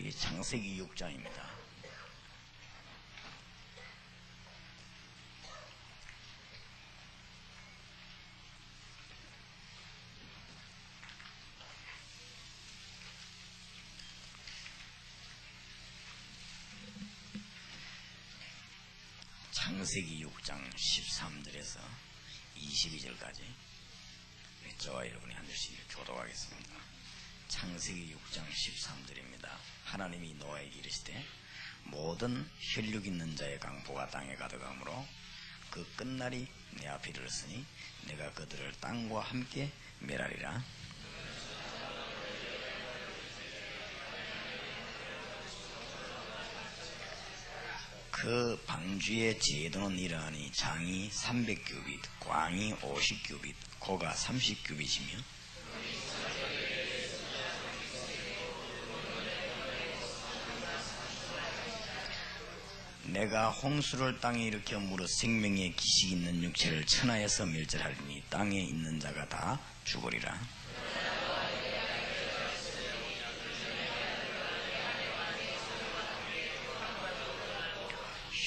이 창세기 6장입니다. 창세기 6장 13절에서 22절까지 저와 여러분이 한 절씩 교독하겠습니다. 창세기 6장 13절입니다. 하나님이 노아에게 이르시되 모든 혈육 있는 자의 강포가 땅에 가득하므로 그 끝날이 내 앞에 이르렀으니 내가 그들을 땅과 함께 멸하리라. 그 방주의 제도는 이러하니 장이 300규빗, 광이 50규빗, 고가 30규빗이며 내가 홍수를 땅에 일으켜 물어 생명의 기식 있는 육체를 천하에서 멸절하리니 땅에 있는 자가 다 죽으리라.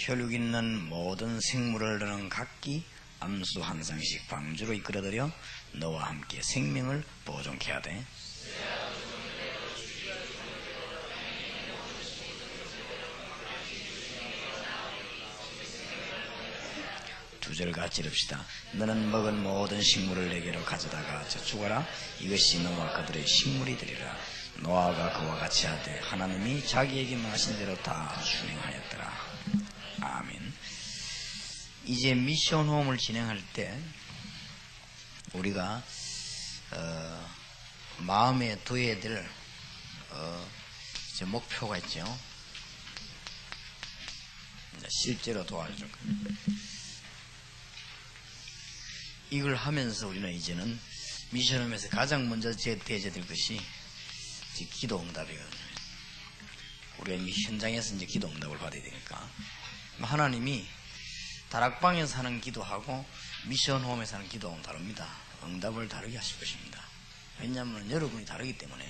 혈육 있는 모든 생물을 너는 각기 암수 한 쌍씩 방주로 이끌어들여 너와 함께 생명을 보존케 하되 두 절 같이 읽읍시다. 너는 먹은 모든 식물을 내게로 가져다가 저축하라. 이것이 너와 그들의 식물이 되리라. 노아가 그와 같이 하되 하나님이 자기에게 말하신 대로 다 순행하였더라. 아멘. 이제 미션 홈을 진행할 때 우리가 마음에 둬야 될 목표가 있죠. 실제로 도와줄 거예요. 이걸 하면서 우리는 이제는 미션홈에서 가장 먼저 대해야 될 것이 기도 응답이거든요. 우리가 이 현장에서 이제 기도 응답을 받아야 되니까 하나님이 다락방에서 하는 기도하고 미션홈에서 하는 기도하고는 다릅니다. 응답을 다르게 하실 것입니다. 왜냐하면 여러분이 다르기 때문에.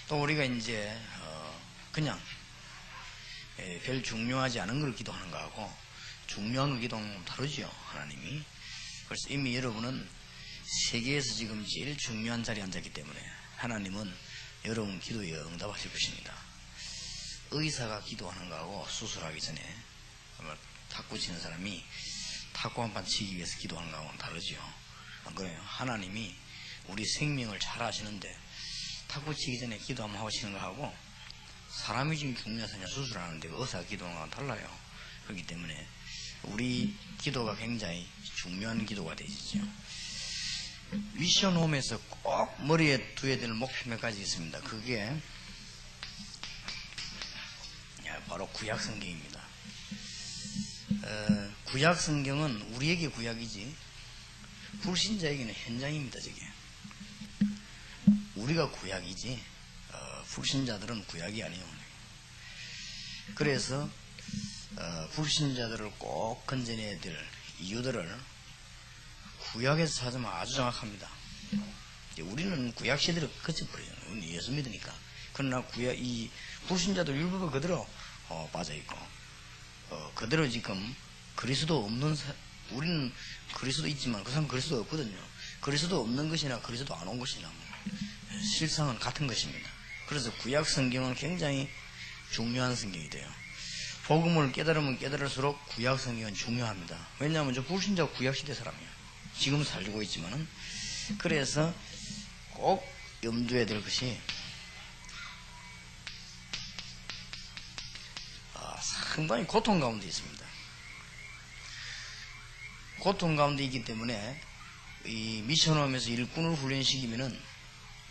또 우리가 이제 그냥 별 중요하지 않은 걸 기도하는 거하고 중요한 걸 기도하는 건 다르죠. 하나님이. 그래서 이미 여러분은 세계에서 지금 제일 중요한 자리에 앉았기 때문에 하나님은 여러분 기도에 응답하실 것입니다. 의사가 기도하는 거하고 수술하기 전에 탁구 치는 사람이 탁구 한 판 치기 위해서 기도하는 거하고는 다르죠. 안 그래요? 하나님이 우리 생명을 잘 아시는데 탁구 치기 전에 기도 한번 하고 치는 거하고 사람이 지금 중요해서 수술하는데 의사가 기도하는 거하고는 달라요. 그렇기 때문에 우리 기도가 굉장히 중요한 기도가 되시죠. 미션홈에서 꼭 머리에 두어야 될 목표 몇 가지 있습니다. 그게 바로 구약성경입니다. 구약성경은 우리에게 구약이지 불신자에게는 현장입니다. 저게 우리가 구약이지 불신자들은 구약이 아니에요. 그래서 불신자들을 꼭 건져내야 될 이유들을 구약에서 찾으면 아주 정확합니다. 우리는 구약 시대를 거쳐버려요. 예수 믿으니까. 그러나 이 불신자들 율법에 그대로 빠져있고 그대로 지금 그리스도 없는 우리는 그리스도 있지만 그 사람 그리스도 없거든요. 그리스도 없는 것이나 그리스도 안 온 것이나 실상은 같은 것입니다. 그래서 구약 성경은 굉장히 중요한 성경이 돼요. 복음을 깨달으면 깨달을수록 구약 성경은 중요합니다. 왜냐하면 저 불신자 구약시대 사람이에요. 지금 살고 있지만은. 그래서 꼭 염두에 될 것이 상당히 고통 가운데 있습니다. 고통 가운데 있기 때문에 이 미션홈에서 일꾼을 훈련시키면은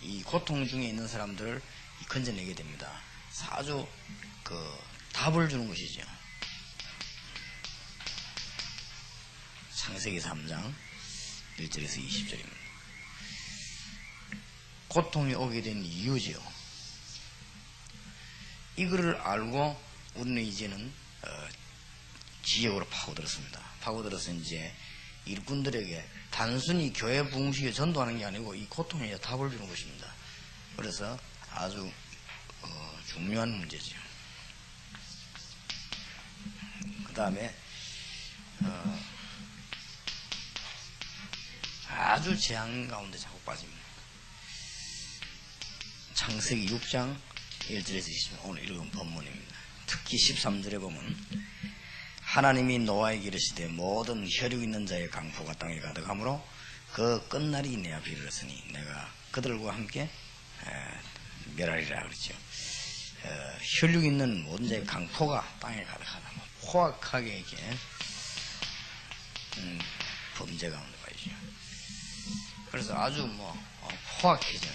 이 고통 중에 있는 사람들을 건져내게 됩니다. 아주 답을 주는 것이죠. 창세기 3장 1절에서 20절입니다. 고통이 오게 된 이유지요. 이거를 알고 우리는 이제는 지역으로 파고들었습니다. 파고들어서 이제 일꾼들에게 단순히 교회 부흥식에 전도하는 게 아니고 이 고통에 답을 주는 것입니다. 그래서 아주 중요한 문제죠. 그 다음에 아주 재앙 가운데 자꾸 빠집니다. 창세기 6장 1절에서 20절 오늘 읽은 본문입니다. 특히 13절에 보면 하나님이 노아에게 이르시되 모든 혈육 있는 자의 강포가 땅에 가득하므로 그 끝날이 내 앞에 이르렀으니 내가 그들과 함께 멸하리라 그랬죠. 혈육 있는 모든 자의 강포가 땅에 가득하다. 포악하게 이렇게 범죄 가운데 빠지죠. 그래서 아주 포악해진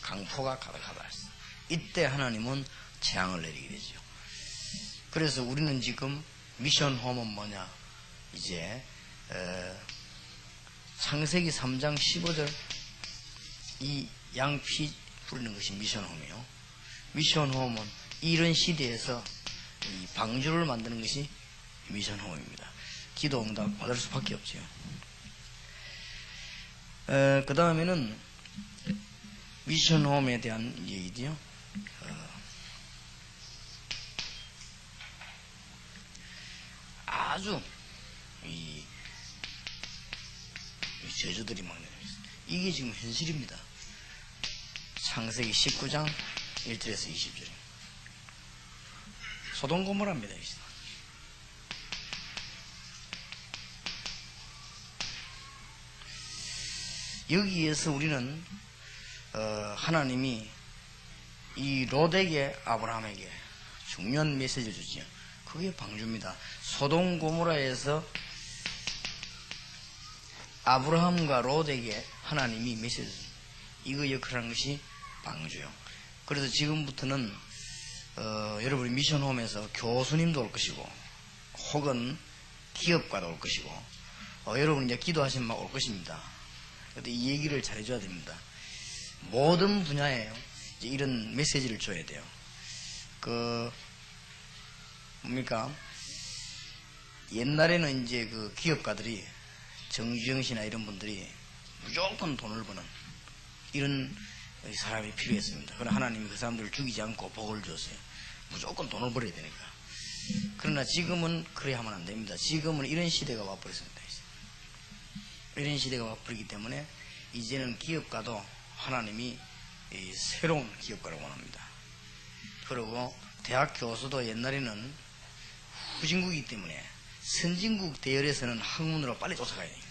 강포가 가득하다 했어. 이때 하나님은 재앙을 내리게 되죠. 그래서 우리는 지금 미션 홈은 뭐냐? 이제 창세기 3장 15절 이 양피 뿌리는 것이 미션 홈이에요. 미션 홈은 이런 시대에서 이 방주를 만드는 것이 미션 홈입니다. 기도 응답 받을 수밖에 없죠. 그 다음에는 미션 홈에 대한 얘기죠. 아주 이 저주들이 막 내려있어요. 이게 지금 현실입니다. 창세기 19장 1절에서 20절. 소돔 고모라입니다. 여기에서 우리는 하나님이 이 롯에게 아브라함에게 중요한 메시지를 주지요. 그게 방주입니다. 소돔 고모라에서 아브라함과 롯에게 하나님이 메시지 줍니다. 이거 역할하는 것이 방주요. 그래서 지금부터는 여러분이 미션홈에서 교수님도 올 것이고 혹은 기업가도 올 것이고 여러분 이제 기도하시면 막 올 것입니다. 그런데 이 얘기를 잘해줘야 됩니다. 모든 분야에 이제 이런 메시지를 줘야 돼요. 뭡니까? 옛날에는 이제 그 기업가들이 정주영 씨나 이런 분들이 무조건 돈을 버는 이런 사람이 필요했습니다. 그러나 하나님이 그 사람들을 죽이지 않고 복을 주었어요. 무조건 돈을 벌어야 되니까. 그러나 지금은 그래 하면 안 됩니다. 지금은 이런 시대가 와버렸습니다. 이런 시대가 와버리기 때문에 이제는 기업가도 하나님이 새로운 기업가를 원합니다. 그리고 대학 교수도 옛날에는 후진국이기 때문에 선진국 대열에서는 학문으로 빨리 쫓아가야 돼요.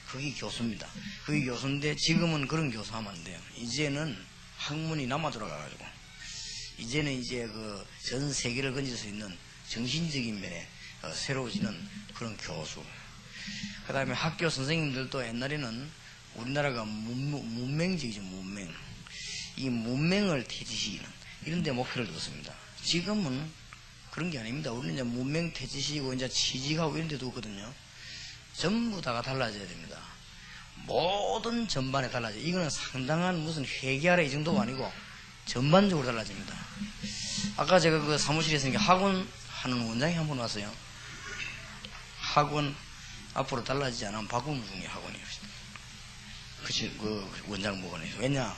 그게 교수입니다. 그게 교수인데 지금은 그런 교수하면 안 돼요. 이제는 학문이 남아 돌아가가지고 이제는 이제 그 전 세계를 건질 수 있는 정신적인 면에 새로워지는 그런 교수. 그 다음에 학교 선생님들도 옛날에는 우리나라가 문맹적이죠. 문맹. 이 문맹을 퇴치시키는 이런 데 목표를 뒀습니다. 지금은 그런 게 아닙니다. 우리는 이제 문맹 퇴치시키고 이제 취직하고 이런 데 두거든요. 전부 다가 달라져야 됩니다. 모든 전반에 달라져요. 이거는 상당한 무슨 회계하라 이 정도가 아니고 전반적으로 달라집니다. 아까 제가 그 사무실에 있으니까 학원 하는 원장이 한 분 왔어요. 학원 앞으로 달라지지 않으면 바꾸는 중에 학원이에요. 그 원장 보관해서. 왜냐?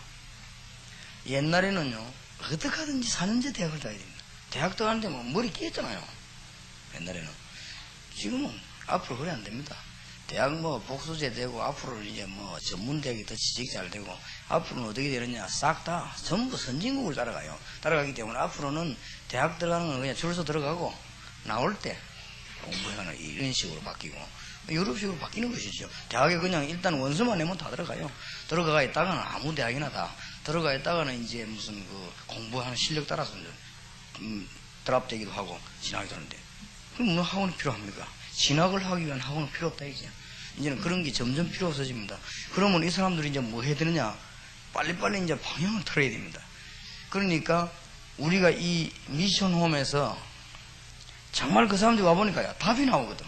옛날에는요, 어떻게 하든지 4년제 대학을 다녀야 됩니다. 대학 들어가는데 뭐 머리 끼었잖아요. 옛날에는. 지금은 앞으로 그래 안 됩니다. 대학 뭐 복수제 되고 앞으로 이제 뭐 전문대학이 더 지식 잘 되고 앞으로는 어떻게 되느냐? 싹 다 전부 선진국을 따라가요. 따라가기 때문에 앞으로는 대학 들어가는 건 그냥 줄서 들어가고 나올 때 공부하는 이런 식으로 바뀌고 유럽식으로 바뀌는 것이죠. 대학에 그냥 일단 원서만 내면 다 들어가요. 들어가 있다가는 아무 대학이나 다 들어가 있다가는 이제 무슨 그 공부하는 실력 따라서 드랍되기도 하고 진학이 되는데 그럼 뭐 학원이 필요합니까? 진학을 하기 위한 학원은 필요 없다 이제. 이제는 그런 게 점점 필요 없어집니다. 그러면 이 사람들이 이제 뭐 해야 되느냐? 빨리빨리 이제 방향을 틀어야 됩니다. 그러니까 우리가 이 미션홈에서 정말 그 사람들이 와보니까 답이 나오거든.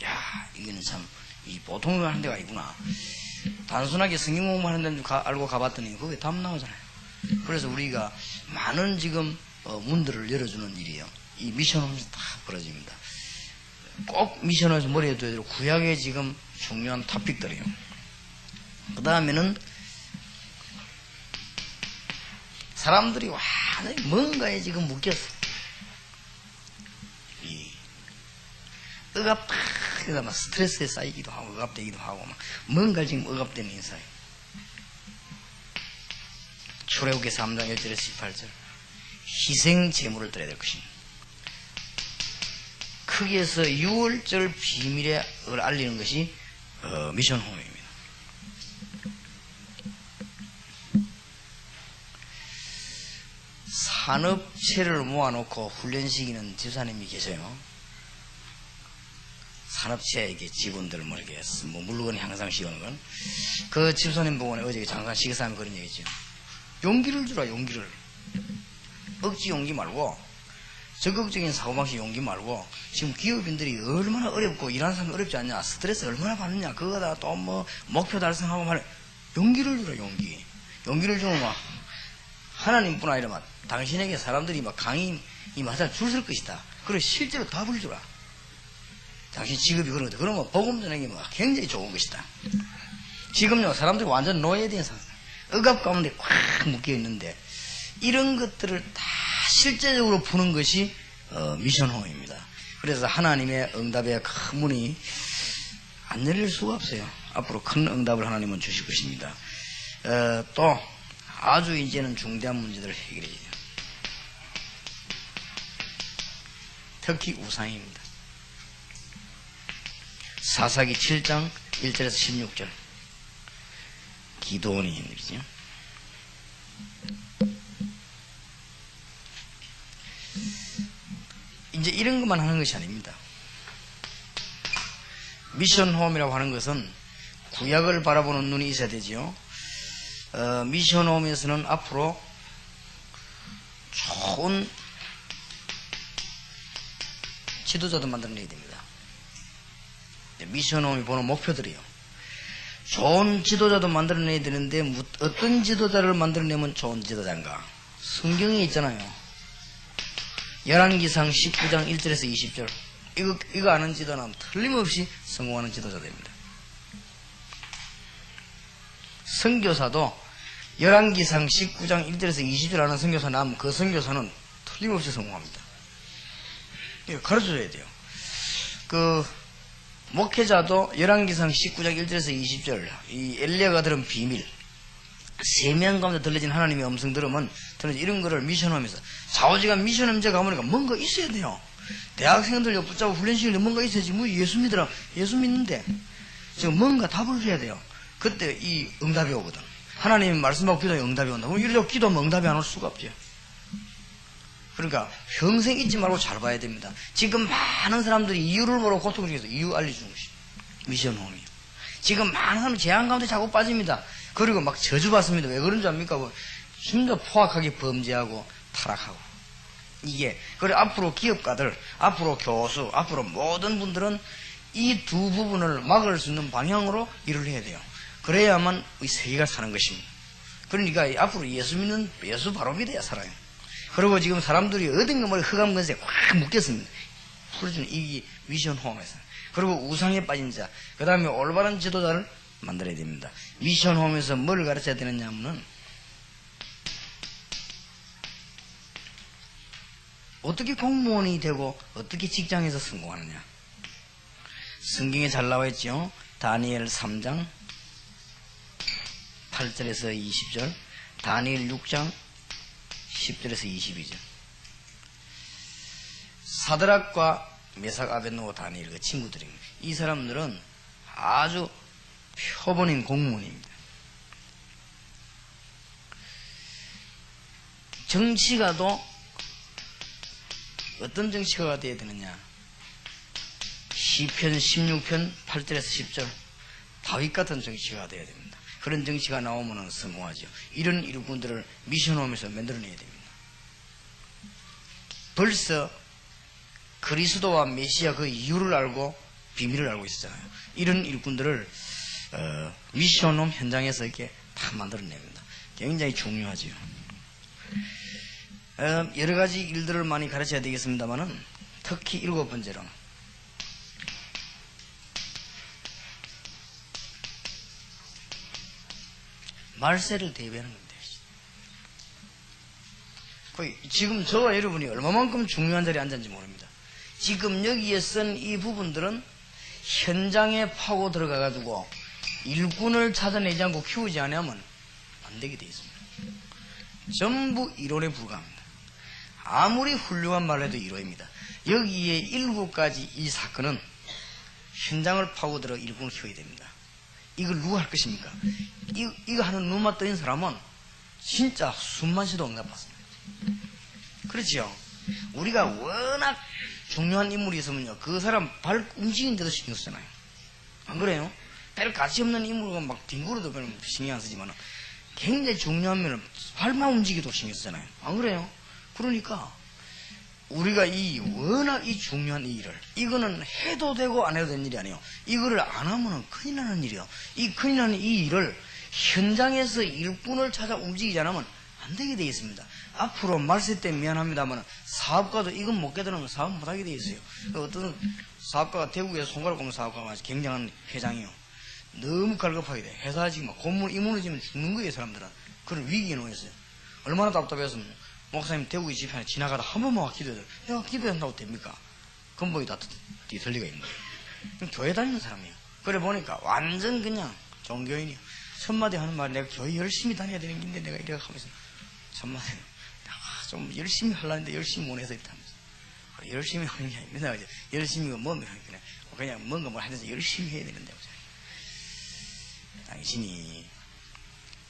야, 이거는 참, 이 보통 하는 데가 있구나. 단순하게 성경 공부하는 데는 알고 가봤더니 그게 답 나오잖아요. 그래서 우리가 많은 지금 문들을 열어주는 일이에요. 이 미션홈에서 다 벌어집니다. 꼭 미션홈에서 머리에 둬야 되고 구약의 지금 중요한 토픽들이에요. 그 다음에는 사람들이 와 완전히 뭔가에 지금 묶였어. 이 억압다. 그러다 막 스트레스에 쌓이기도 하고 억압되기도 하고 막 뭔가 지금 억압되는 인사예요. 출애굽기 3장 1절에서 18절 희생 제물을 드려야 될 것입니다. 크기에서 6월절 비밀을 알리는 것이 미션 홈입니다. 산업체를 모아놓고 훈련시키는 집사님이 계세요. 산업체에게 직원들 뭐 이렇게 뭐 물건이 항상 씌우는 건 그 집사님 보고 어제 잠깐 시계사님 그런 얘기했죠. 용기를 주라. 용기를. 억지 용기 말고 적극적인 사고방식 용기 말고 지금 기업인들이 얼마나 어렵고 일하는 사람이 어렵지 않냐, 스트레스 얼마나 받느냐, 그거다 또 뭐 목표 달성하고 말해. 용기를 주라. 용기를 주면 막 하나님뿐 아니라 막 당신에게 사람들이 막 강의 이 마사 줄 설 것이다. 그리고 실제로 답을 주라. 당신 직업이 그런 거다. 그러면 복음 전하기 뭐 굉장히 좋은 것이다. 지금요 사람들이 완전 노예된 상태, 억압 가운데 꽉 묶여 있는데 이런 것들을 다 실제적으로 푸는 것이 미션홈입니다. 그래서 하나님의 응답의 큰 문이 안 열릴 수가 없어요. 앞으로 큰 응답을 하나님은 주실 것입니다. 또 아주 이제는 중대한 문제들을 해결해야 돼요. 특히 우상입니다. 사사기 7장 1절에서 16절 기도원이 있죠. 이제 이런 것만 하는 것이 아닙니다. 미션홈이라고 하는 것은 구약을 바라보는 눈이 있어야 되지요. 미션홈에서는 앞으로 좋은 지도자도 만들어내야 됩니다. 미션홈이 보는 목표들이요. 좋은 지도자도 만들어내야 되는데 어떤 지도자를 만들어내면 좋은 지도자인가? 성경에 있잖아요. 열왕기상 19장 1절에서 20절 이거 아는 지도자는 틀림없이 성공하는 지도자 됩니다. 선교사도 열왕기상 19장 1절에서 20절 아는 선교사 나면 그 선교사는 틀림없이 성공합니다. 이거 가르쳐줘야 돼요. 목회자도 열왕기상 19장 1절에서 20절 이 엘리야가 들은 비밀 3명 가운데 들려진 하나님의 음성 들으면 이런 거를 미션홈에서 좌우지간 미션홈제 가보니까 뭔가 있어야 돼요. 대학생들 붙잡고 훈련시키는데 뭔가 있어야지. 뭐 예수 믿으라. 예수 믿는데 지금 뭔가 답을 줘야 돼요. 그때 이 응답이 오거든. 하나님이 말씀하고 기도에 응답이 온다. 그럼 이러고 기도하면 응답이 안 올 수가 없죠. 그러니까 평생 잊지 말고 잘 봐야 됩니다. 지금 많은 사람들이 이유를 모르고 고통 중에서 이유 알려주는 것이 미션홈이에요. 지금 많은 사람이 재앙 가운데 자꾸 빠집니다. 그리고 막 저주받습니다. 왜 그런 줄 압니까? 심지어 포악하게 범죄하고 타락하고. 이게 그래 앞으로 기업가들, 앞으로 교수, 앞으로 모든 분들은 이 두 부분을 막을 수 있는 방향으로 일을 해야 돼요. 그래야만 이 세계가 사는 것입니다. 그러니까 앞으로 예수 믿는 예수 바로 믿어야 살아요. 그리고 지금 사람들이 어딘가 머리 흑암 근세에 꽉 묶였습니다. 풀어주는 이 미션 홈에서. 그리고 우상에 빠진 자, 그 다음에 올바른 지도자를 만들어야 됩니다. 미션 홈에서 뭘 가르쳐야 되느냐 하면은 어떻게 공무원이 되고 어떻게 직장에서 성공하느냐. 성경에 잘 나와 있죠. 다니엘 3장 8절에서 20절, 다니엘 6장 10절에서 22절. 사드락과 메삭 아벳노고 다니엘 그 친구들입니다. 이 사람들은 아주 표본인 공무원입니다. 정치가도 어떤 정치가가 되어야 되느냐. 시편 16편 8절에서 10절 다윗 같은 정치가가 되어야 됩니다. 그런 정치가 나오면 성공하죠. 이런 일꾼들을 미션홈에서 만들어내야 됩니다. 벌써 그리스도와 메시아 그 이유를 알고 비밀을 알고 있었잖아요. 이런 일꾼들을 미션홈 현장에서 이렇게 다 만들어냅니다. 굉장히 중요하지요. 여러 가지 일들을 많이 가르쳐야 되겠습니다만은 특히 7번째로 말세를 대비하는 겁니다. 지금 저와 여러분이 얼마만큼 중요한 자리에 앉았는지 모릅니다. 지금 여기에 쓴 이 부분들은 현장에 파고 들어가가지고 일꾼을 찾아내지 않고 키우지 않으면 안 되게 되어 있습니다. 전부 이론에 불과합니다. 아무리 훌륭한 말을 해도 이론입니다. 여기에 7가지 이 사건은 현장을 파고들어 일꾼을 키워야 됩니다. 이걸 누가 할 것입니까? 이거 하는 눈만 떠인 사람은 진짜 숨만 쉬도 응답받습니다. 그렇지요? 우리가 워낙 중요한 인물이 있으면요, 그 사람 발 움직이는데도 신경 쓰잖아요. 안 그래요? 별 가치 없는 인물은 막 뒹굴어도 별로 신경 안 쓰지만 굉장히 중요한 면은 발만 움직여도 신경 쓰잖아요. 안 그래요? 그러니까 우리가 이 워낙 이 중요한 이 일을, 이거는 해도 되고 안 해도 되는 일이 아니에요. 이거를 안 하면은 큰일 나는 일이에요. 이 큰일 나는 이 일을 현장에서 일꾼을 찾아 움직이지 않으면 안 되게 되어 있습니다. 앞으로 말세 때 미안합니다만 사업가도 이건 못 깨달으면 사업 못하게 되어 있어요. 어떤 사업가가 대구에서 손가락 꼽는 사업가가 굉장한 회장이요. 너무 갈급하게 돼. 회사 지금 공문 이무너지면 죽는 거예요. 사람들은. 그런 위기에 놓였어요. 얼마나 답답해서 목사님 대구 집안에 지나가다 한 번만 기도해요. 내가 기도한다고 됩니까? 근본이 다 뒤틀리가 있는 거예요. 교회 다니는 사람이에요. 그래 보니까 완전 그냥 종교인이요. 첫마디 하는 말이 내가 교회 열심히 다녀야 되는 긴데 내가 이래 하면서 첫마디 좀 열심히 하려는데 열심히 못 해서 이렇다면서 열심히 하는 게 아닙니다. 열심히가 뭐면 그냥 뭔가 뭘 하면서 열심히 해야 되는데 당신이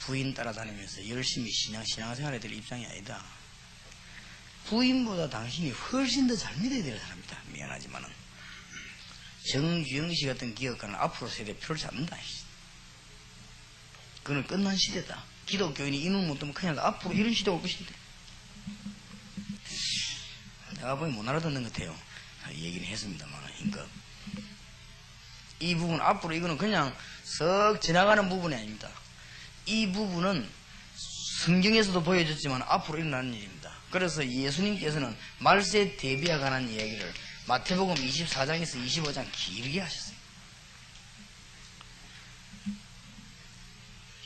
부인 따라다니면서 열심히 신앙생활해야 될 입장이 아니다. 부인보다 당신이 훨씬 더 잘 믿어야 될 사람이다. 미안하지만은 정주영 씨 같은 기업가는 앞으로 세대 표를 잡는다. 그건 끝난 시대다. 기독교인이 이놈 못 뜨면 그냥 앞으로 이런 시대가 올 것인데. 내가 보니 못 알아듣는 것 같아요. 얘기는 했습니다만, 그러니까 이 부분 앞으로 이거는 그냥 썩 지나가는 부분이 아닙니다. 이 부분은 성경에서도 보여줬지만 앞으로 일어나는 일입니다. 그래서 예수님께서는 말세에 대비에 관한 이야기를 마태복음 24장에서 25장 길게 하셨어요.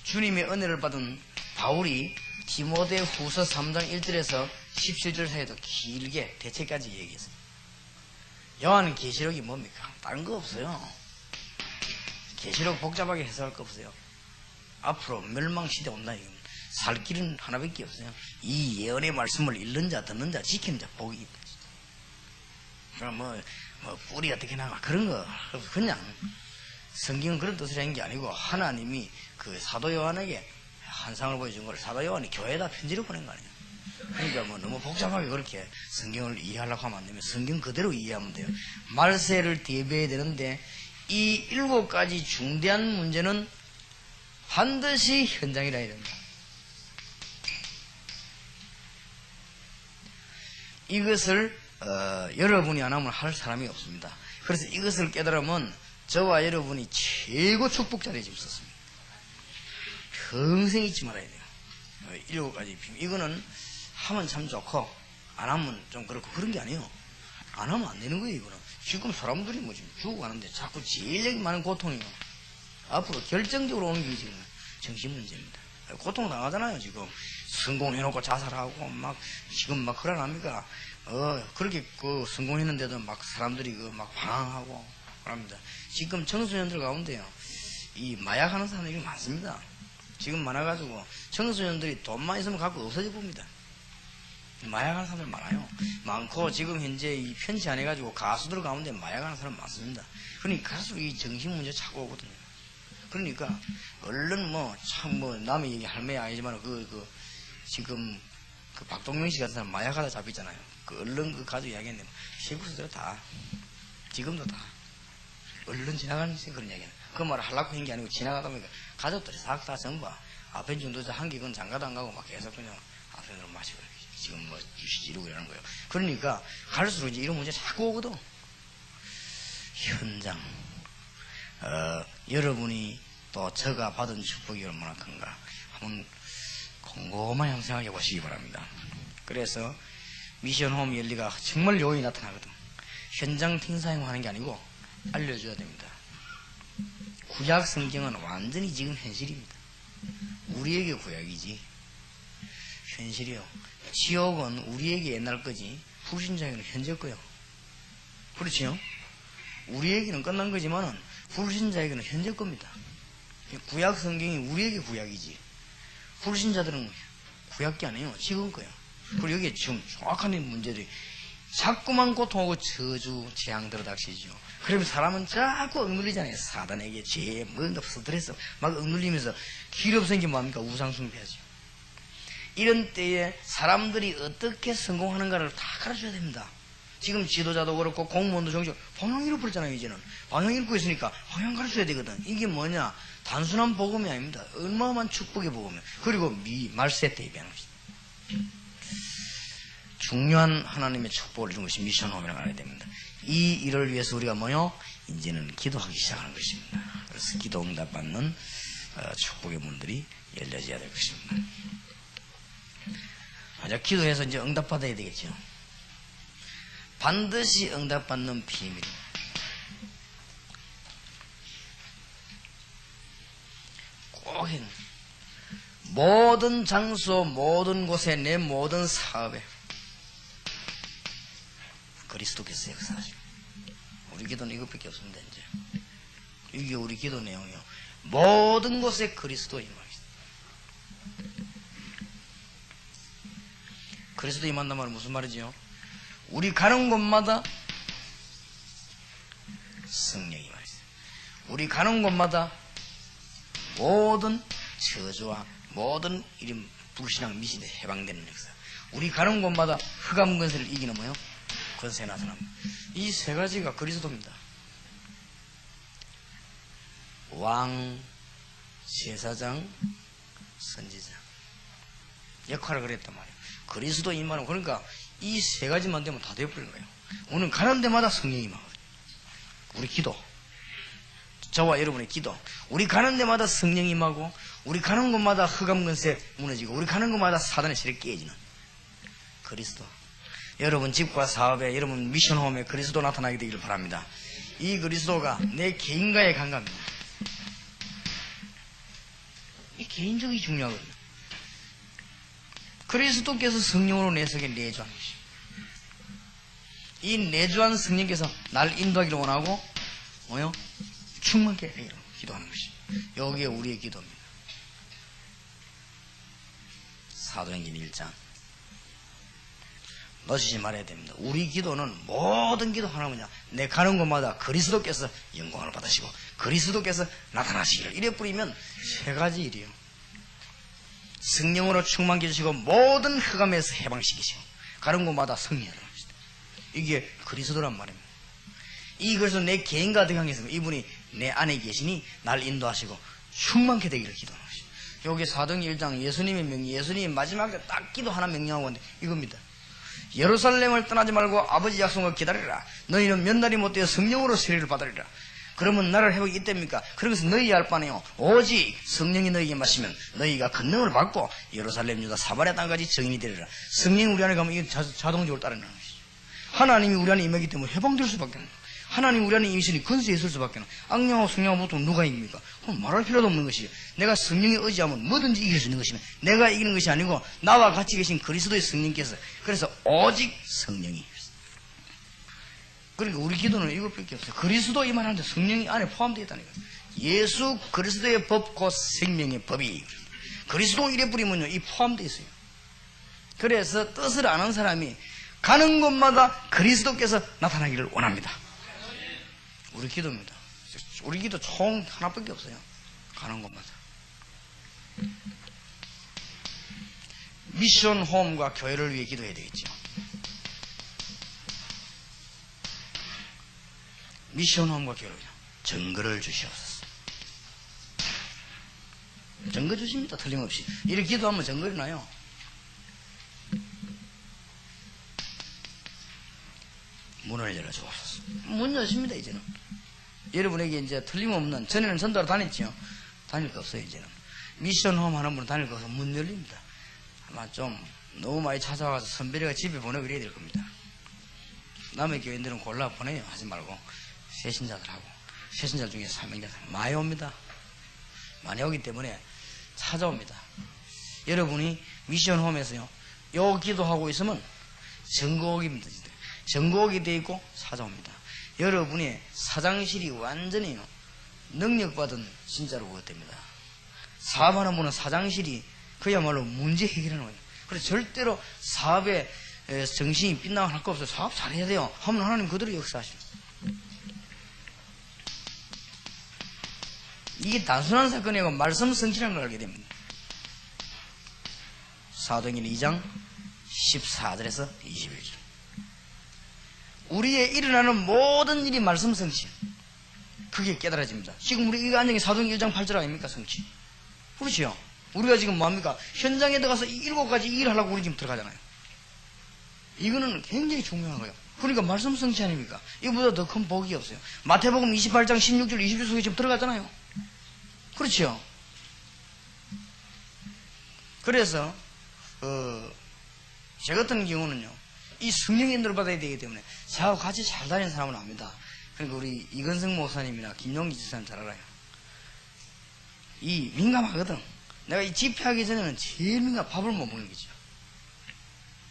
주님의 은혜를 받은 바울이 디모데 후서 3장 1절에서 17절 사이에도 길게 대체까지 얘기했어요. 요한 계시록이 뭡니까? 다른 거 없어요. 계시록 복잡하게 해석할 거 없어요. 앞으로 멸망시대 온다. 살 길은 하나밖에 없어요. 이 예언의 말씀을 읽는 자, 듣는 자, 지키는 자, 복이 있다. 그럼 뭐 뿔이 어떻게 나가 그런 거 그냥 성경은 그런 뜻을 한 게 아니고 하나님이 그 사도 요한에게 환상을 보여준 걸 사도 요한이 교회에다 편지를 보낸 거 아니에요. 그러니까 뭐 너무 복잡하게 그렇게 성경을 이해하려고 하면 안 되면 성경 그대로 이해하면 돼요. 말세를 대비해야 되는데 이 7가지 중대한 문제는 반드시 현장이라 해야 된다. 이것을 여러분이 안 하면 할 사람이 없습니다. 그래서 이것을 깨달으면 저와 여러분이 최고 축복 자리에 지금 있었습니다. 평생 잊지 말아야 돼요. 7가지 비밀. 이거는 하면 참 좋고 안 하면 좀 그렇고 그런 게 아니에요. 안 하면 안 되는 거예요. 이거는 지금 사람들이 뭐 지금 죽어가는데 자꾸 제일 많은 고통이요. 앞으로 결정적으로 오는 게 지금 정신 문제입니다. 고통 당하잖아요. 지금 성공해놓고 자살하고 막 지금 막 그러랍니까? 그렇게 그 성공했는데도 막 사람들이 그 막 방황하고 그럽니다. 지금 청소년들 가운데요, 이 마약하는 사람들이 많습니다. 지금 많아가지고 청소년들이 돈만 있으면 갖고 없어져 봅니다. 마약하는 사람들 많아요. 많고 지금 현재 이 편치 안 해가지고 가수들 가운데 마약하는 사람 많습니다. 그러니까 갈수록 이 정신 문제 자꾸 오거든요. 그러니까 얼른 참 남의 얘기 할 말이 아니지만 지금 그 박동영 씨 같은 사람 마약하다 잡혔잖아요. 그 얼른 그 가족 이야기했는데 실구수들 다 지금도 다 얼른 지나가는 그런 이야기는 그 말을 하려고 한 게 아니고 지나가다 보니까 가족들이 싹 다 전부 앞에 정도자 한 개건 장가도 안 가고 막 계속 그냥 앞에서 마시고 지금 주시 지르고 이러는 거예요. 그러니까 갈수록 이제 이런 문제 자꾸 오거든. 현장 여러분이 또 저가 받은 축복이 얼마나 큰가 한번 곰곰하게 생각해 보시기 바랍니다. 그래서 미션홈 열리가 정말 요인이 나타나거든. 현장 팀사용 하는 게 아니고 알려줘야 됩니다. 구약 성경은 완전히 지금 현실입니다. 우리에게 구약이지 현실이요. 지옥은 우리에게 옛날 거지 불신자에게는 현재 거요. 그렇지요? 우리에게는 끝난 거지만은 불신자에게는 현재 겁니다. 구약 성경이 우리에게 구약이지 불신자들은 구약이 아니에요. 지금 거예요. 그리고 여기에 지금 정확한 문제들이 자꾸만 고통하고 저주, 재앙들어 닥치죠. 그러면 사람은 자꾸 억눌리잖아요. 사단에게 죄에 뭔가 스트레스 막 억눌리면서 길 없으니까 뭐합니까? 우상숭배하죠. 이런 때에 사람들이 어떻게 성공하는가를 다 가르쳐야 됩니다. 지금 지도자도 그렇고 공무원도 정식 방향 잃어버렸잖아요. 이제는 방향 잃고 있으니까 방향 가르쳐야 되거든. 이게 뭐냐? 단순한 복음이 아닙니다. 얼마만 축복의 복음이에요. 그리고 말세 때 예배하는 것이다. 중요한 하나님의 축복을 준 것이 미션홈이라고 알아야 됩니다. 이 일을 위해서 우리가 뭐요? 이제는 기도하기 시작하는 것입니다. 그래서 기도 응답받는 축복의 문들이 열려져야 될 것입니다. 기도해서 이제 응답받아야 되겠죠. 반드시 응답받는 비밀입니다. 꼭 해야 됩니다. 모든 장소, 모든 곳에, 내 모든 사업에 그리스도께서 역사하시고, 우리 기도는 이것밖에 없습니다. 이제 이게 우리 기도 내용이요. 모든 곳에 그리스도 임하시다. 그리스도 임한단 말은 무슨 말이지요? 우리 가는 곳마다 성령이 임하시다. 우리 가는 곳마다 모든 저주와 모든 이름 불신앙 미신에 해방되는 역사. 우리 가는 곳마다 흑암 권세를 이기는 뭐요? 권세 나타납니다. 이 세 가지가 그리스도입니다. 왕, 제사장, 선지자 역할을 그랬단 말이에요. 그리스도 임하는, 그러니까 이 세 가지만 되면 다 되어버리는 거예요. 오늘 가는 데마다 성령이 임하거든요. 우리 기도, 저와 여러분의 기도, 우리 가는 데마다 성령이 임하고, 우리 가는 곳마다 흑암 권세 무너지고, 우리 가는 곳마다 사단의 세력이 깨지는 그리스도. 여러분 집과 사업에, 여러분 미션홈에 그리스도 나타나게 되기를 바랍니다. 이 그리스도가 내 개인과의 관계입니다. 이 개인적이 중요하거든요. 그리스도께서 성령으로 내 속에 내주하는 것입니다. 이 내주한 성령께서 날 인도하기를 원하고 뭐요? 충만케 하기를 기도하는 것입니다. 여기에 우리의 기도입니다. 사도행전 1장 놓치지 말아야 됩니다. 우리 기도는 모든 기도 하나 뭐냐? 내 가는 곳마다 그리스도께서 영광을 받으시고 그리스도께서 나타나시기를 이래 뿌리면 세 가지 일이요. 성령으로 충만케 해주시고 모든 흑암에서 해방시키시고 가는 곳마다 승리하는 것이다. 이게 그리스도란 말입니다. 이것을 내 개인과 등한해서 이분이 내 안에 계시니 날 인도하시고 충만케 되기를 기도하는 것이다. 여기 사도행전 1장 예수님의 명령, 예수님이 마지막에 딱 기도 하나 명령하고 있는데 이겁니다. 예루살렘을 떠나지 말고 아버지 약속을 기다리라. 너희는 몇 날이 못되어 성령으로 세례를 받으리라. 그러면 나라를 회복이 있답니까? 그러면서 너희 알 바네요. 오직 성령이 너희에게 마시면 너희가 권능을 받고 예루살렘, 유다, 사마리아 땅까지 증인이 되리라. 성령이 우리 안에 가면 이게 자동적으로 따르는 것이죠. 하나님이 우리 안에 임하기 때문에 해방될 수밖에 없는 거예요. 하나님 우리 안에 임하시니 권세 있을 수밖에 없는 거예요. 악령하고 성령하고 보통 누가 이깁니까? 그럼 말할 필요도 없는 것이에요. 내가 성령에 의지하면 뭐든지 이길 수 있는 것이면 내가 이기는 것이 아니고 나와 같이 계신 그리스도의 성령께서, 그래서 오직 성령이. 그러니까 우리 기도는 이것밖에 없어요. 그리스도 임하는데 성령이 안에 포함되어 있다니까요. 예수 그리스도의 법 곧 생명의 법이 그리스도 이래 뿌리면요 이 포함되어 있어요. 그래서 뜻을 아는 사람이 가는 곳마다 그리스도께서 나타나기를 원합니다. 우리 기도입니다. 우리 기도 총 하나밖에 없어요. 가는 곳마다. 미션 홈과 교회를 위해 기도해야 되겠죠. 미션 홈과 교회를 위해 증거를 주시옵소서. 증거 주십니다. 틀림없이. 이렇게 기도하면 증거를 나요. 문을 열어주옵소서. 문 여십니다. 이제는 여러분에게 이제 틀림없는, 전에는 전도로 다녔지요. 다닐 거 없어요. 이제는 미션홈 하는 분은 다닐 거 없어서 문 열립니다. 아마 좀 너무 많이 찾아와서 선배가 집에 보내고 그래야 될 겁니다. 남의 교인들은 골라 보내요. 하지 말고 새신자들하고, 새신자 중에 사명자들 많이 옵니다. 많이 오기 때문에 찾아옵니다. 여러분이 미션홈에서요, 요 기도하고 있으면 정곡입니다. 정곡이 되어 있고 사자옵니다. 여러분의 사장실이 완전히 능력받은 진짜로 그것 됩니다. 사업하는 분은 사장실이 그야말로 문제 해결하는 거예요. 그래서 절대로 사업에 정신이 빗나갈 거 없어요. 사업 잘해야 돼요. 하면 하나님 그대로 역사하십니다. 이게 단순한 사건이 아니고 말씀 성취라는 걸 알게 됩니다. 사도행전 2장 14절에서 21절. 우리의 일어나는 모든 일이 말씀 성취. 그게 깨달아집니다. 지금 우리 이거 안정이 사도행전 1장 8절 아닙니까? 성취. 그렇지요. 우리가 지금 뭐합니까? 현장에 들어가서 7가지 일을 하려고 우리 지금 들어가잖아요. 이거는 굉장히 중요한 거예요. 그러니까 말씀 성취 아닙니까? 이거보다 더 큰 복이 없어요. 마태복음 28장 16절 20절 속에 지금 들어가잖아요. 그렇죠. 그래서 제 같은 경우는요, 이 성령의 인도를 받아야 되기 때문에 저하고 같이 잘 다니는 사람은 압니다. 그러니까 우리 이건성 목사님이나 김용기 지사님 잘 알아요. 이 민감하거든. 내가 이 집회하기 전에는 제일 밥을 못 먹는 거죠.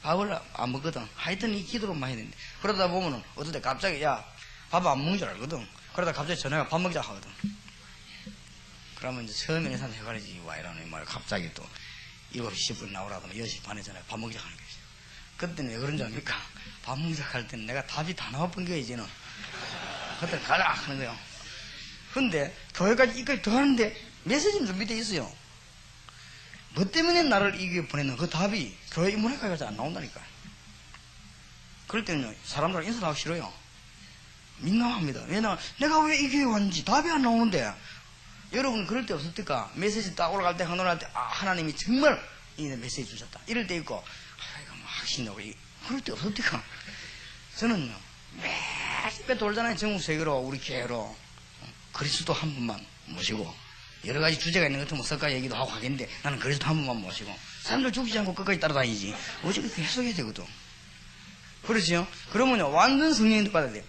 밥을 안 먹거든. 하여튼 이 기도로 많이 되는데, 그러다 보면은 어떨 때 갑자기 야 밥 안 먹는 줄 알거든. 그러다 갑자기 전화가 밥 먹자 하거든. 그러면 이제 처음에는 사람 헷갈리지. 와 이러는 말 갑자기 또 7시 10분 나오라더니 10시 반에 전화가 밥 먹자 하는 거죠. 그때는 왜 그런 줄 압니까? 밥 먹자 할 때는 내가 답이 다 나와본 거야 이제는. 그때 가자 하는 거예요. 근데 교회까지 이까지 더 하는데 메시지는 준비되어 있어요. 뭐 때문에 나를 이게 보냈는 그 답이 교회 인문학과에 가서 안 나온다니까. 그럴 때는요, 사람들 인사도 하기 싫어요. 민감합니다. 왜냐면 내가 왜 이 교회 왔는지 답이 안 나오는데. 여러분 그럴 때 없었을까? 메시지 딱 올라갈 때 하나님한테 하나님이 정말 이 메시지 주셨다 이럴 때 있고, 이거 막 신나고 그럴 때 없었을까? 저는요 매일 돌잖아요. 전국 세계로 우리 교회로 그리스도 한 분만 모시고, 여러 가지 주제가 있는 것 같으면 석가 얘기도 하고 하겠는데 나는 그리스도 한 분만 모시고, 사람들 죽이지 않고 끝까지 따라다니지. 어차피 계속해야 되거든. 그렇지요? 그러면요 완전 성령님도 받아야 돼요.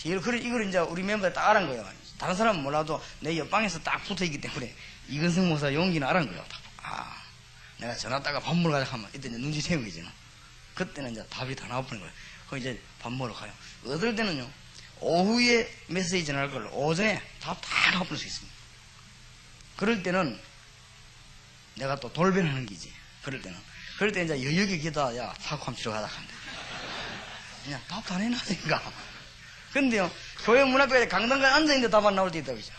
이걸 이제 우리 멤버들 딱 알은 거예요. 다른 사람은 몰라도 내 옆방에서 딱 붙어있기 때문에 이건성 목사 용기는 알은 거예요. 내가 전화 따가 밥 먹으러 가자 하면 이때 이제 눈치 채우는 거잖아. 그때는 이제 답이 다 나와버린 거예요. 그럼 이제 밥 먹으러 가요. 어떨 때는요, 오후에 메시지 전화할 걸 오전에 답 다 나와버릴 수 있습니다. 그럴 때는 내가 또 돌변하는 기지. 그럴 때 이제 여유있게 기도하, 야, 사고함 치러 가자 한다. 그냥 답 다 내놔니까. 근데요, 교회 문 앞에 강단가에 앉아있는데 답 안 나올 때 있다고 그죠.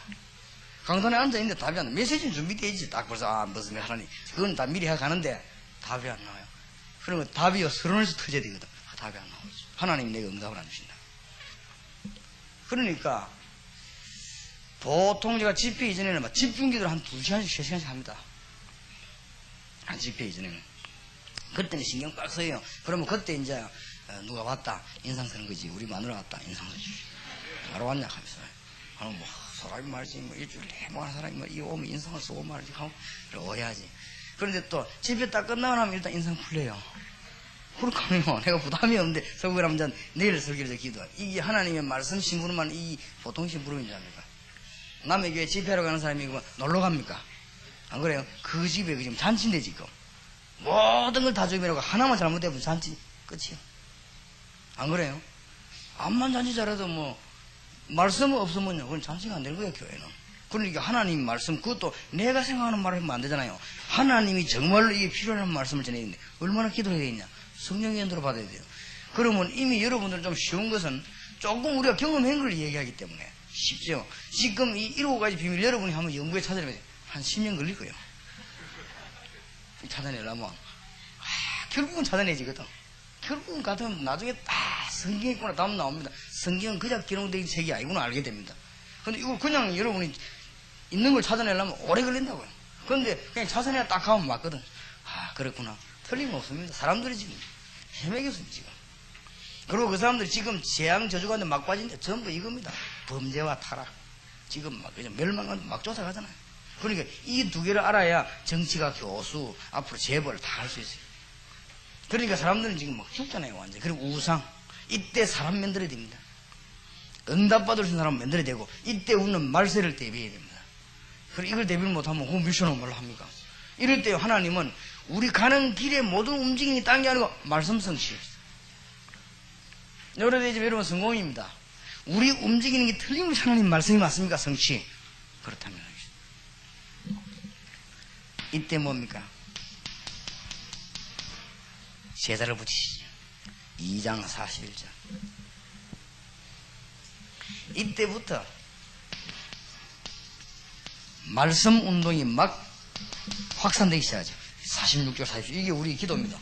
강단에 앉아있는데 답이 안 나와. 메시지는 준비되어 있지. 딱 벌써, 무슨 하나님. 그건 다 미리 해가는데 답이 안 나와요. 그러면 답이요, 서론에서 터져야 되거든. 답이 안 나오죠. 하나님이 내가 응답을 안 주신다. 그러니까, 보통 제가 집회 이전에는 막 집중기도를 한 2시간씩, 3시간씩 합니다. 한 집회 이전에는. 그때는 신경 빡 써요. 그러면 그때 이제, 누가 왔다. 인상 쓰는 거지. 우리 마누라 왔다. 인상 쓰지. 바로 왔냐 하면서. 그럼 뭐, 사람이 말이지. 뭐, 일주일에 뭐 하는 사람이 뭐, 이 오면 인상을 쓰고 말이지. 하고, 오해하지. 그런데 또, 집회 딱 끝나고 나면 일단 인상 풀려요. 그렇거든요. 내가 부담이 없는데, 서구라면 전 내일 설교를 기도해. 이게 하나님의 말씀 심부름만 이 보통 심부름인 줄 압니까? 남의 교회 집회하러 가는 사람이 놀러 갑니까? 안 그래요? 그 집에 지금 잔치인데 지금. 모든 걸 다 준비하고 하나만 잘못되면 잔치 끝이요. 안 그래요? 암만 잔치 잘해도 뭐 말씀 없으면요, 그건 잔치가 안 되는 거예요, 교회는. 그러니까 하나님 말씀, 그것도 내가 생각하는 말을 하면 안 되잖아요. 하나님이 정말로 이게 필요한 말씀을 전해야 되는데 얼마나 기도해야 되겠냐? 성령의 인도를 받아야 돼요. 그러면 이미 여러분들 좀 쉬운 것은 조금 우리가 경험한 걸 얘기하기 때문에 쉽죠. 지금 이 7가지 비밀 여러분이 한번 연구에 찾아내면 한 10년 걸릴 거예요. 찾아내려면 결국은 찾아내지거든. 결국은 같으면 나중에 다 성경에 있구나 답 나옵니다. 성경은 그냥 기록된 책이 아니구나 알게 됩니다. 근데 이거 그냥 여러분이 있는 걸 찾아내려면 오래 걸린다고요. 그런데 그냥 찾아내야 딱 하면 맞거든. 그렇구나. 틀림없습니다. 사람들이 지금 헤매겠습니다 지금. 그리고 그 사람들이 지금 재앙 저주가운데 막 빠진데 전부 이겁니다. 범죄와 타락. 지금 막 그냥 멸망하는데 막 쫓아가잖아요. 그러니까 이 2개를 알아야 정치가 교수, 앞으로 재벌 다 할 수 있어요. 그러니까 사람들은 지금 막 죽잖아요, 완전. 그리고 우상. 이때 사람 만들어야 됩니다. 응답받을 수 있는 사람 만들어야 되고, 이때 우리는 말세를 대비해야 됩니다. 그리고 이걸 대비를 못하면 그 미션은 뭘로 합니까? 이럴 때 하나님은 우리 가는 길의 모든 움직임이 딴 게 아니고 말씀 성취. 여러분, 여러분 성공입니다. 우리 움직이는 게 틀림없이 하나님 말씀이 맞습니까? 성취. 그렇다면 이때 뭡니까? 제자를 붙이시죠. 2장 41절. 이때부터 말씀 운동이 막 확산되기 시작하죠. 46절, 47절. 이게 우리 기도입니다.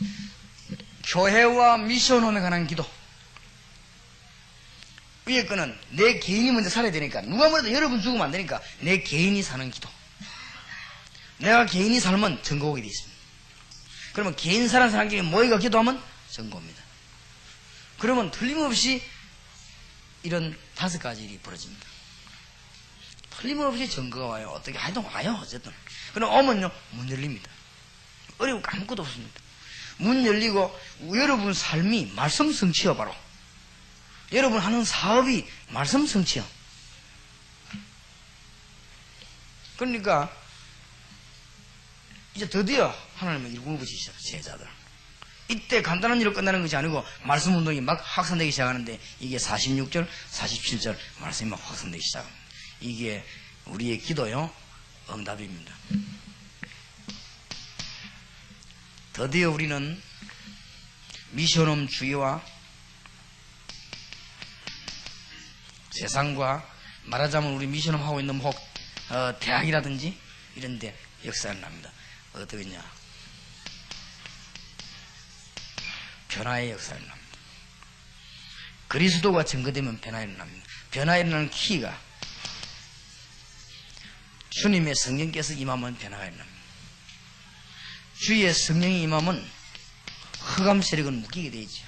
교회와 미션홈에 관한 기도. 위에 거는 내 개인이 먼저 살아야 되니까, 누가 뭐래도 여러분 죽으면 안 되니까 내 개인이 사는 기도. 내가 개인이 살면 증거오게 되어 있습니다. 그러면 개인 사는 사람끼리 모이가 기도하면 증거입니다. 그러면 틀림없이 이런 5가지 일이 벌어집니다. 틀림없이 증거가 와요. 어떻게 하여튼 와요. 어쨌든. 그럼 오면요, 문 열립니다. 어려운 거 아무것도 없습니다. 문 열리고 여러분 삶이 말씀 성취요. 바로 여러분 하는 사업이 말씀 성취요. 그러니까 이제 드디어 하나님은 일꾼을 붙이시죠. 제자들. 이때 간단한 일로 끝나는 것이 아니고 말씀 운동이 막 확산되기 시작하는데, 이게 46절, 47절 말씀이 막 확산되기 시작합니다. 이게 우리의 기도요, 응답입니다. 드디어 우리는 미션홈 주위와 세상과, 말하자면 우리 미션홈 하고 있는 대학이라든지 이런 데 역사를 납니다. 어떠겠냐? 변화의 역사를 납니다. 그리스도가 증거되면 변화가 일어납니다. 변화가 일어나는 키가 주님의 성령께서 임하면 변화가 일어납니다. 주의 성령이 임하면 흑암 세력은 묶이게 되죠.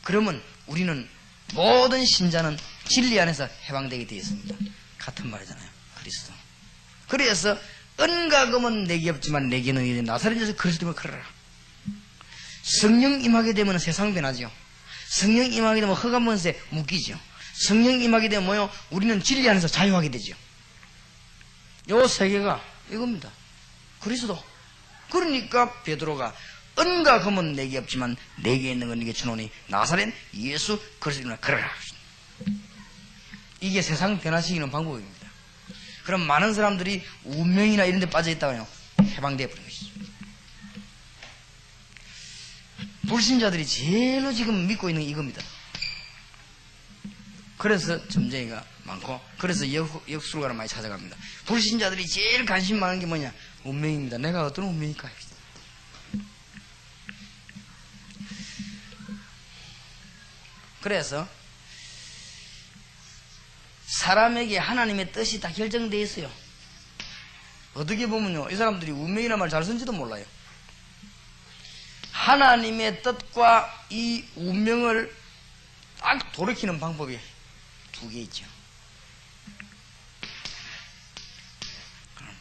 그러면 우리는 모든 신자는 진리 안에서 해방되게 되어 있습니다. 같은 말이잖아요. 그리스도. 그래서 은과 금은 내게 없지만 내게는 이제 나사렛에서 그리스도를 걸어라. 성령 임하게 되면 세상 변하죠. 성령 임하게 되면 흑암 권세 묶이죠. 성령 임하게 되면 뭐요? 우리는 진리 안에서 자유하게 되죠. 요 세계가 이겁니다. 그리스도. 그러니까 베드로가 은과 금은 내게 없지만 내게 있는 건 네게 주노니 나사렛 예수 그리스도를 걸어라. 이게 세상 변화시키는 방법입니다. 그럼 많은 사람들이 운명이나 이런 데 빠져 있다가요, 해방되어 버린 것이죠. 불신자들이 제일로 지금 믿고 있는 게 이겁니다. 그래서 점쟁이가 많고, 그래서 역술가를 많이 찾아갑니다. 불신자들이 제일 관심 많은 게 뭐냐? 운명입니다. 내가 어떤 운명일까? 그래서 사람에게 하나님의 뜻이 다 결정되어 있어요. 어떻게 보면요, 이 사람들이 운명이라는 말 잘 쓴지도 몰라요. 하나님의 뜻과 이 운명을 딱 돌이키는 방법이 2개 있죠.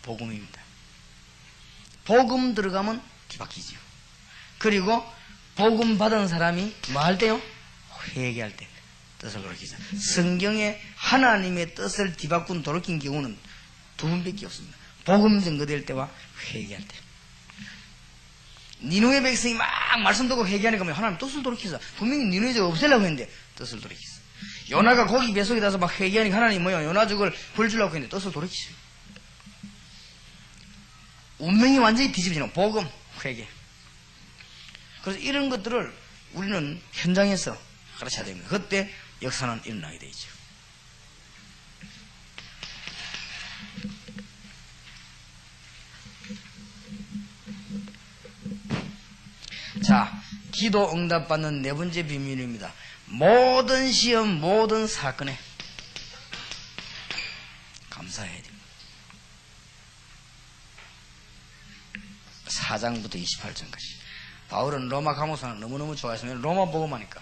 복음입니다. 복음 들어가면 뒤바뀌죠. 그리고 복음 받은 사람이 뭐 할 때요? 회개할 때 뜻을 돌이키죠. 성경에 하나님의 뜻을 뒤바꾼 돌이킨 경우는 2번밖에 없습니다. 복음 증거될 때와 회개할 때. 니누의 백성이 막 말씀 듣고 회개하니까 하나님 뜻을 돌이키서 분명히 니누의 없애려고 했는데 뜻을 돌이키서. 요나가 고기 뱃속에 닿아서 막 회개하니까 하나님 뭐야? 요나죽을 벌 주려고 했는데 뜻을 돌이키죠. 운명이 완전히 뒤집어지는 복음, 회개. 그래서 이런 것들을 우리는 현장에서 가르쳐야 됩니다. 그때 역사는 일어나게 되죠. 자, 기도 응답받는 4번째 비밀입니다. 모든 시험, 모든 사건에 감사해야 됩니다. 4장부터 28장까지. 바울은 로마 감옥사를 너무너무 좋아했어요. 로마 복음하니까.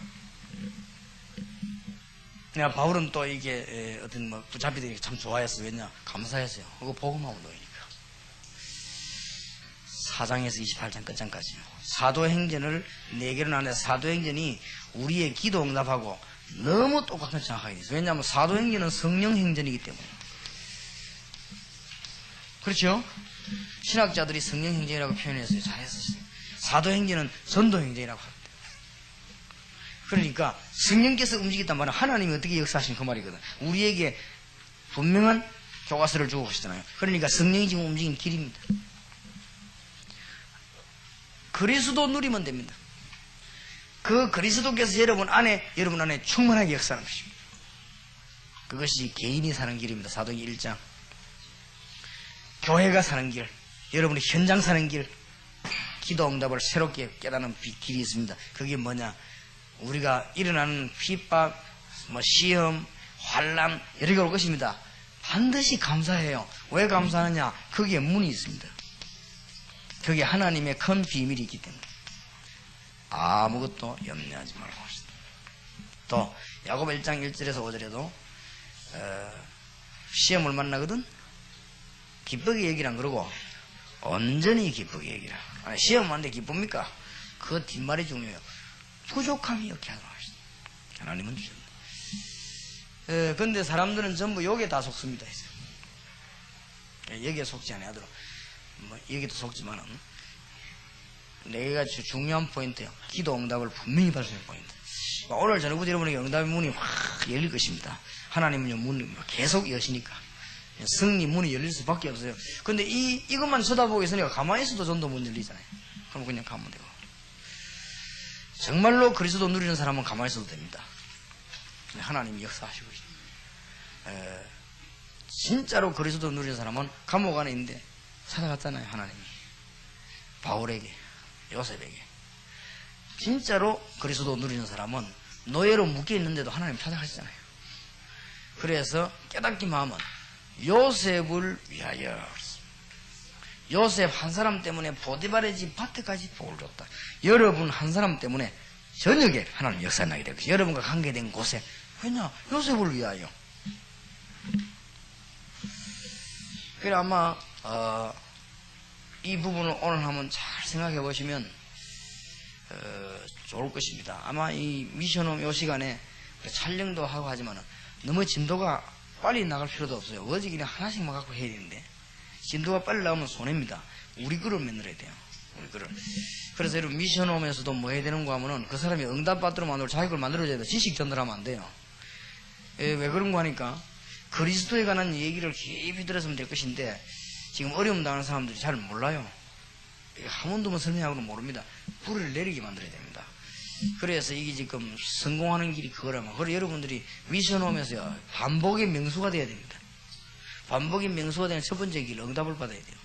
그냥 바울은 또 이게 어떤 뭐 붙잡히들이 참 좋아했어요. 왜냐? 감사했어요. 그거 복음하고 놓으니까. 4장에서 28장 끝장까지. 사도행전을 4개로 나눠서 사도행전이 우리의 기도 응답하고 너무 똑같은 정확하게 있어요. 왜냐하면 사도행전은 성령 행전이기 때문에. 그렇죠? 신학자들이 성령 행정이라고 표현했어요. 잘했었어요. 사도행전은 전도행정이라고 합니다. 그러니까 성령께서 움직였단 말은 하나님이 어떻게 역사하신 그 말이거든. 우리에게 분명한 교과서를 주고 계시잖아요. 그러니까 성령이 지금 움직이는 길입니다. 그리스도 누리면 됩니다. 그 그리스도께서 여러분 안에 충만하게 역사하는 것입니다. 그것이 개인이 사는 길입니다. 사도행전 1장. 교회가 사는 길, 여러분이 현장 사는 길, 기도 응답을 새롭게 깨닫는 길이 있습니다. 그게 뭐냐? 우리가 일어나는 핍박, 시험, 환난 여러 개 올 것입니다. 반드시 감사해요. 왜 감사하느냐? 거기에 문이 있습니다. 거기에 하나님의 큰 비밀이 있기 때문에 아무것도 염려하지 말고 하시다. 또 야고보 1장 1절에서 5절에도 시험을 만나거든 기쁘게 얘기란 그러고 온전히 기쁘게 얘기라. 시험 만데 기쁩니까? 그 뒷말이 중요해요. 부족함이 없게 하도록 하시다. 하나님은 주셨네. 근데 사람들은 전부 여기에 다 속습니다. 여기에 속지 않아도록 여기도 속지만은 내가 중요한 포인트예요. 기도 응답을 분명히 받을 수 있는 포인트. 오늘 저녁부터 여러분에게 응답의 문이 확 열릴 것입니다. 하나님은요 문이 계속 여시니까 승리 문이 열릴 수밖에 없어요. 근데 이것만 쳐다보고 있으니까 가만히 있어도 전도 문 열리잖아요. 그럼 그냥 가면 되고. 정말로 그리스도 누리는 사람은 가만히 있어도 됩니다. 하나님이 역사하시고 계십니다. 진짜로 그리스도 누리는 사람은 감옥 안에 있는데 찾아갔잖아요. 하나님이 바울에게, 요셉에게. 진짜로 그리스도 누리는 사람은 노예로 묶여 있는데도 하나님 찾아가시잖아요. 그래서 깨닫기만 하면 요셉을 위하여, 요셉 한 사람 때문에 보디발의 집 밭에까지 복을 줬다. 여러분 한 사람 때문에 저녁에 하나님 역사 나게 될 것이다. 여러분과 관계된 곳에. 왜냐? 요셉을 위하여. 그래 아마 이 부분을 오늘 한번 잘 생각해 보시면 좋을 것입니다. 아마 이 미션홈 요 시간에 촬영도 하고 하지만은 너무 진도가 빨리 나갈 필요도 없어요. 어제 그냥 하나씩만 갖고 해야 되는데 진도가 빨리 나오면 손해입니다. 우리 글을 만들어야 돼요. 우리 글을. 그래서 여러분 미션홈에서도 뭐 해야 되는가 하면은 그 사람이 응답받도록 만들고 자기 걸 만들어줘야 돼요. 지식 전달하면 안 돼요. 왜 그런가 하니까 그리스도에 관한 얘기를 깊이 들었으면 될 것인데 지금 어려움 당하는 사람들이 잘 몰라요. 한 번도 설명하고는 모릅니다. 불을 내리게 만들어야 됩니다. 그래서 이게 지금 성공하는 길이 그거라면, 그리고 여러분들이 미션홈에서요 반복의 명수가 돼야 됩니다. 반복의 명수가 되는 첫 번째 길, 응답을 받아야 돼요.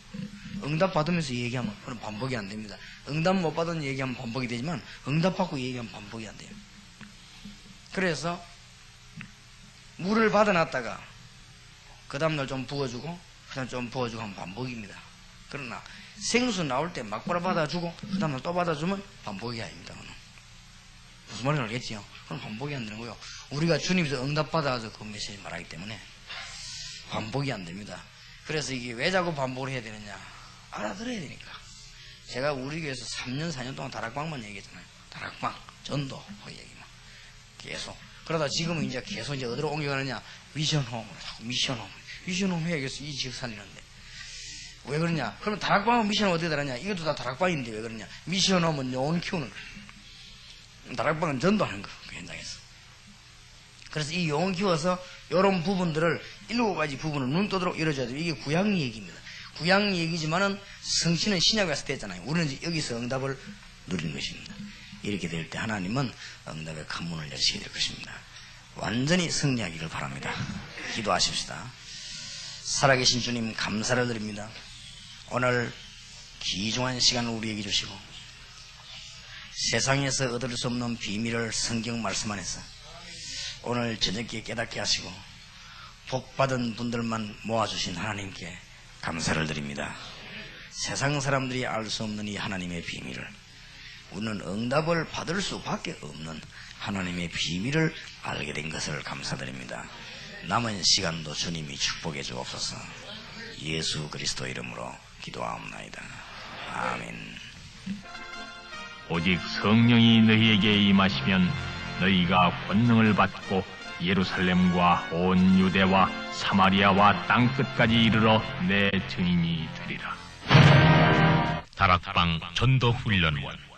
응답 받으면서 얘기하면 그건 반복이 안 됩니다. 응답 못 받은 얘기하면 반복이 되지만 응답 받고 얘기하면 반복이 안 돼요. 그래서 물을 받아놨다가 그 다음날 좀 부어주고 그 다음 좀 부어주고 하면 반복입니다. 그러나 생수 나올 때 막바로 받아주고 그 다음날 또 받아주면 반복이 아닙니다. 그건. 무슨 말인지 알겠지요? 그건 반복이 안 되는 거예요. 우리가 주님께서 응답받아서 그 메시지 말하기 때문에 반복이 안 됩니다. 그래서 이게 왜 자꾸 반복을 해야 되느냐? 알아들어야 되니까. 제가 우리 교회에서 3년 4년 동안 다락방만 얘기했잖아요. 다락방, 전도, 그 얘기만 계속. 그러다 지금은 이제 계속 이제 어디로 옮겨가느냐? 미션홈으로 자꾸 미션홈 해야겠어. 이 지역 살리는데. 왜 그러냐? 그럼 다락방은 미션홈 어떻게 다르냐? 이것도 다 다락방인데 왜 그러냐? 미션홈은 영혼 키우는 거예요. 다락방은 전도하는 거, 그 현장에서. 그래서 이 영혼 키워서 이런 부분들을 7가지 부분을 눈 떠도록 열어줘야 돼요. 이게 구약 얘기입니다. 구약 얘기지만은 성취는 신약에 와서 됐잖아요. 우리는 이제 여기서 응답을 누리는 것입니다. 이렇게 될 때 하나님은 응답의 큰 문을 여시게 될 것입니다. 완전히 승리하기를 바랍니다. 기도하십시다. 살아계신 주님 감사를 드립니다. 오늘 귀중한 시간을 우리에게 주시고 세상에서 얻을 수 없는 비밀을 성경 말씀 안에서 오늘 저녁에 깨닫게 하시고 복받은 분들만 모아주신 하나님께 감사를 드립니다. 세상 사람들이 알 수 없는 이 하나님의 비밀을, 우리는 응답을 받을 수밖에 없는 하나님의 비밀을 알게 된 것을 감사드립니다. 남은 시간도 주님이 축복해 주옵소서. 예수 그리스도 이름으로 기도하옵나이다. 아멘. 오직 성령이 너희에게 임하시면 너희가 권능을 받고 예루살렘과 온 유대와 사마리아와 땅끝까지 이르러 내 증인이 되리라. 다락방 전도훈련원